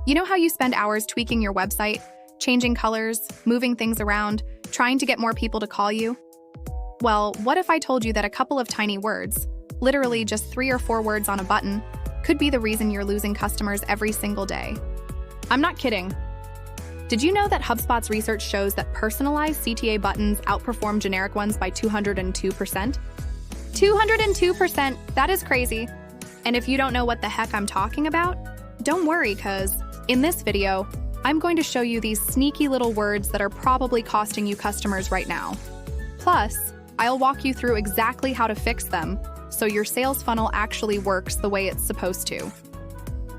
You know how you spend hours tweaking your website, changing colors, moving things around, trying to get more people to call you? Well, what if I told you that a couple of tiny words, literally just 3 or 4 words on a button, could be the reason you're losing customers every single day? I'm not kidding. Did you know that HubSpot's research shows that personalized CTA buttons outperform generic ones by 202%? 202%! That is crazy. And if you don't know what the heck I'm talking about, don't worry, because in this video, I'm going to show you these sneaky little words that are probably costing you customers right now. Plus, I'll walk you through exactly how to fix them so your sales funnel actually works the way it's supposed to.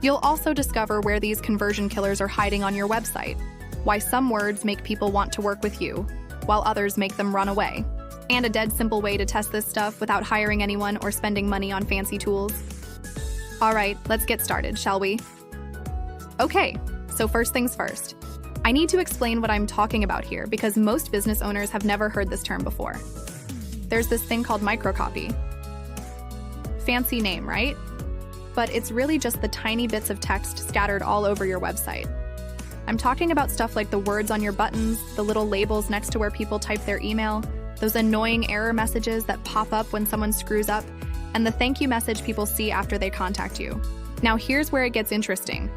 You'll also discover where these conversion killers are hiding on your website, why some words make people want to work with you, while others make them run away, and a dead simple way to test this stuff without hiring anyone or spending money on fancy tools. All right, let's get started, shall we? Okay, so first things first. I need to explain what I'm talking about here because most business owners have never heard this term before. There's this thing called microcopy. Fancy name, right? But it's really just the tiny bits of text scattered all over your website. I'm talking about stuff like the words on your buttons, the little labels next to where people type their email, those annoying error messages that pop up when someone screws up, and the thank you message people see after they contact you. Now here's where it gets interesting.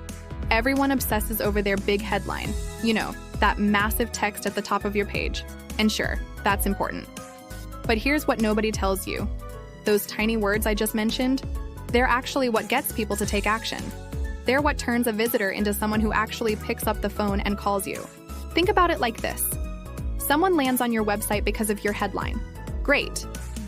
Everyone obsesses over their big headline. You know, that massive text at the top of your page. And sure, that's important. But here's what nobody tells you. Those tiny words I just mentioned, they're actually what gets people to take action. They're what turns a visitor into someone who actually picks up the phone and calls you. Think about it like this. Someone lands on your website because of your headline. Great.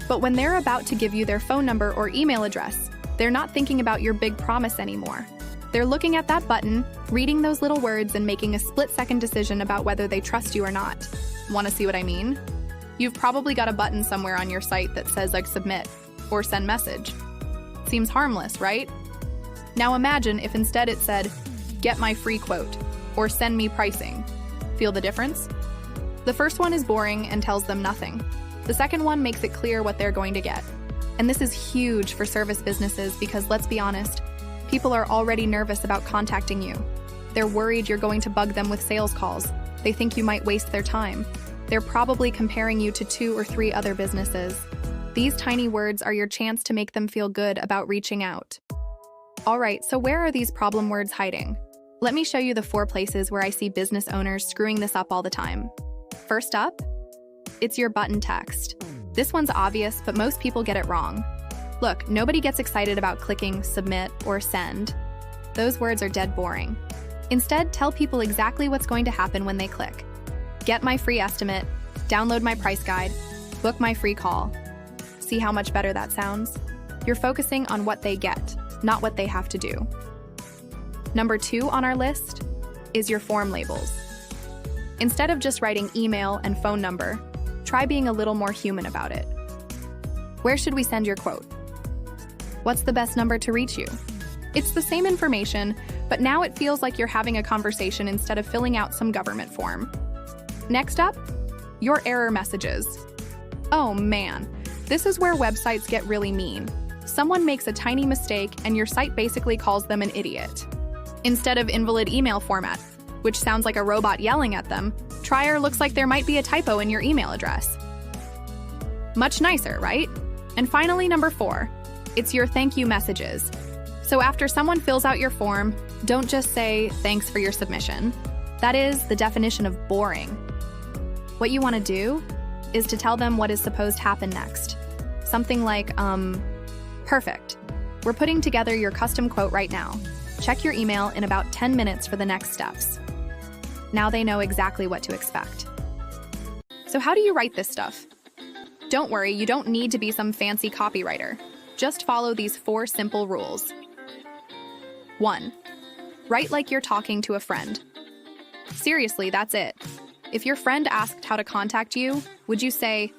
But when they're about to give you their phone number or email address, they're not thinking about your big promise anymore. They're looking at that button, reading those little words, and making a split-second decision about whether they trust you or not. Want to see what I mean? You've probably got a button somewhere on your site that says like submit or send message. Seems harmless, right? Now imagine if instead it said, get my free quote or send me pricing. Feel the difference? The first one is boring and tells them nothing. The second one makes it clear what they're going to get. And this is huge for service businesses because let's be honest, people are already nervous about contacting you. They're worried you're going to bug them with sales calls. They think you might waste their time. They're probably comparing you to 2 or 3 other businesses. These tiny words are your chance to make them feel good about reaching out. All right, so where are these problem words hiding? Let me show you the 4 places where I see business owners screwing this up all the time. First up, it's your button text. This one's obvious, but most people get it wrong. Look, nobody gets excited about clicking submit or send. Those words are dead boring. Instead, tell people exactly what's going to happen when they click. Get my free estimate, download my price guide, book my free call. See how much better that sounds? You're focusing on what they get, not what they have to do. Number 2 on our list is your form labels. Instead of just writing email and phone number, try being a little more human about it. Where should we send your quote? What's the best number to reach you? It's the same information, but now it feels like you're having a conversation instead of filling out some government form. Next up, your error messages. Oh man, this is where websites get really mean. Someone makes a tiny mistake and your site basically calls them an idiot. Instead of invalid email format, which sounds like a robot yelling at them, try or looks like there might be a typo in your email address. Much nicer, right? And finally, number 4, it's your thank you messages. So after someone fills out your form, don't just say, thanks for your submission. That is the definition of boring. What you want to do is to tell them what is supposed to happen next. Something like, perfect. We're putting together your custom quote right now. Check your email in about 10 minutes for the next steps. Now they know exactly what to expect. So how do you write this stuff? Don't worry, you don't need to be some fancy copywriter. Just follow these 4 simple rules. 1. Write like you're talking to a friend. Seriously, that's it. If your friend asked how to contact you, would you say,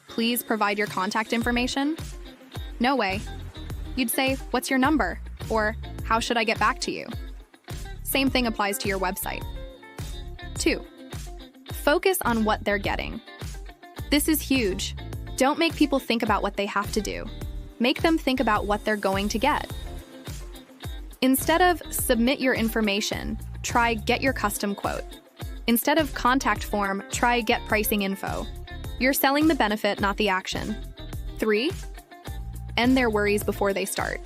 please provide your contact information? No way. You'd say, what's your number? Or, how should I get back to you? Same thing applies to your website. 2. Focus on what they're getting. This is huge. Don't make people think about what they have to do. Make them think about what they're going to get. Instead of submit your information, try get your custom quote. Instead of contact form, try get pricing info. You're selling the benefit, not the action. 3, end their worries before they start.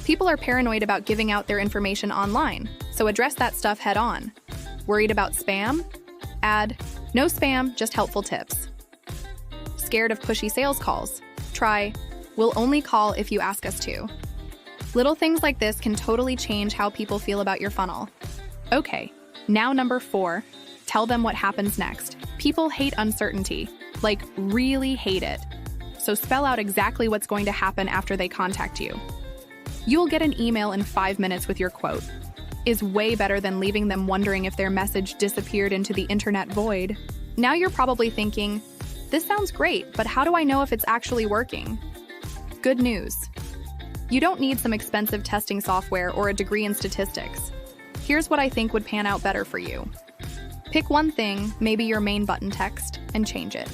People are paranoid about giving out their information online, so address that stuff head on. Worried about spam? Add, no spam, just helpful tips. Scared of pushy sales calls? Try, we'll only call if you ask us to. Little things like this can totally change how people feel about your funnel. Okay, now number 4, tell them what happens next. People hate uncertainty, like really hate it. So spell out exactly what's going to happen after they contact you. You'll get an email in 5 minutes with your quote. Is way better than leaving them wondering if their message disappeared into the internet void. Now you're probably thinking, this sounds great, but how do I know if it's actually working? Good news. You don't need some expensive testing software or a degree in statistics. Here's what I think would pan out better for you. Pick one thing, maybe your main button text, and change it.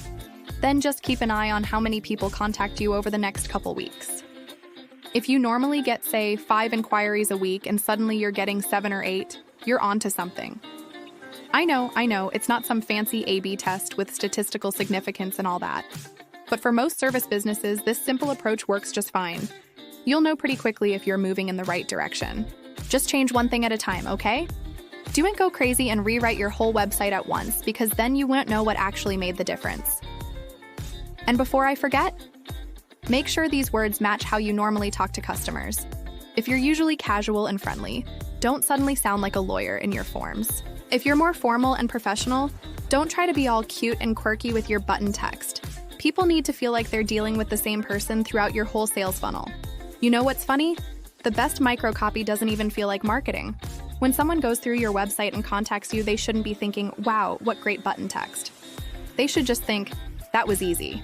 Then just keep an eye on how many people contact you over the next couple weeks. If you normally get, say, 5 inquiries a week and suddenly you're getting 7 or 8, you're onto something. I know, it's not some fancy A/B test with statistical significance and all that. But for most service businesses, this simple approach works just fine. You'll know pretty quickly if you're moving in the right direction. Just change one thing at a time, okay? Don't go crazy and rewrite your whole website at once, because then you won't know what actually made the difference. And before I forget, make sure these words match how you normally talk to customers. If you're usually casual and friendly, don't suddenly sound like a lawyer in your forms. If you're more formal and professional, don't try to be all cute and quirky with your button text. People need to feel like they're dealing with the same person throughout your whole sales funnel. You know what's funny? The best microcopy doesn't even feel like marketing. When someone goes through your website and contacts you, they shouldn't be thinking, wow, what great button text. They should just think, that was easy.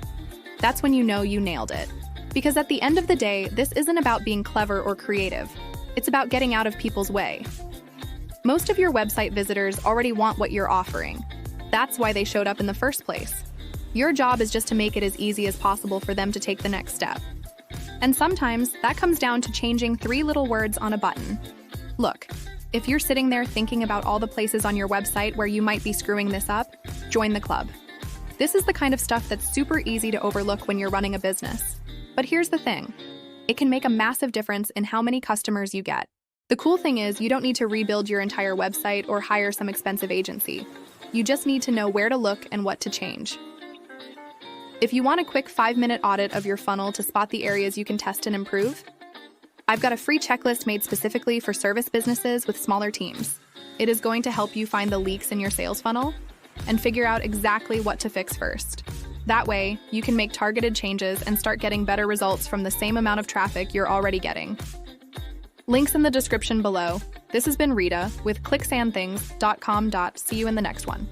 That's when you know you nailed it. Because at the end of the day, this isn't about being clever or creative. It's about getting out of people's way. Most of your website visitors already want what you're offering. That's why they showed up in the first place. Your job is just to make it as easy as possible for them to take the next step. And sometimes that comes down to changing 3 little words on a button. Look, if you're sitting there thinking about all the places on your website where you might be screwing this up, join the club. This is the kind of stuff that's super easy to overlook when you're running a business. But here's the thing. It can make a massive difference in how many customers you get. The cool thing is you don't need to rebuild your entire website or hire some expensive agency. You just need to know where to look and what to change. If you want a quick 5-minute audit of your funnel to spot the areas you can test and improve, I've got a free checklist made specifically for service businesses with smaller teams. It is going to help you find the leaks in your sales funnel and figure out exactly what to fix first. That way, you can make targeted changes and start getting better results from the same amount of traffic you're already getting. Links in the description below. This has been Rita with ClicksandThings.com. See you in the next one.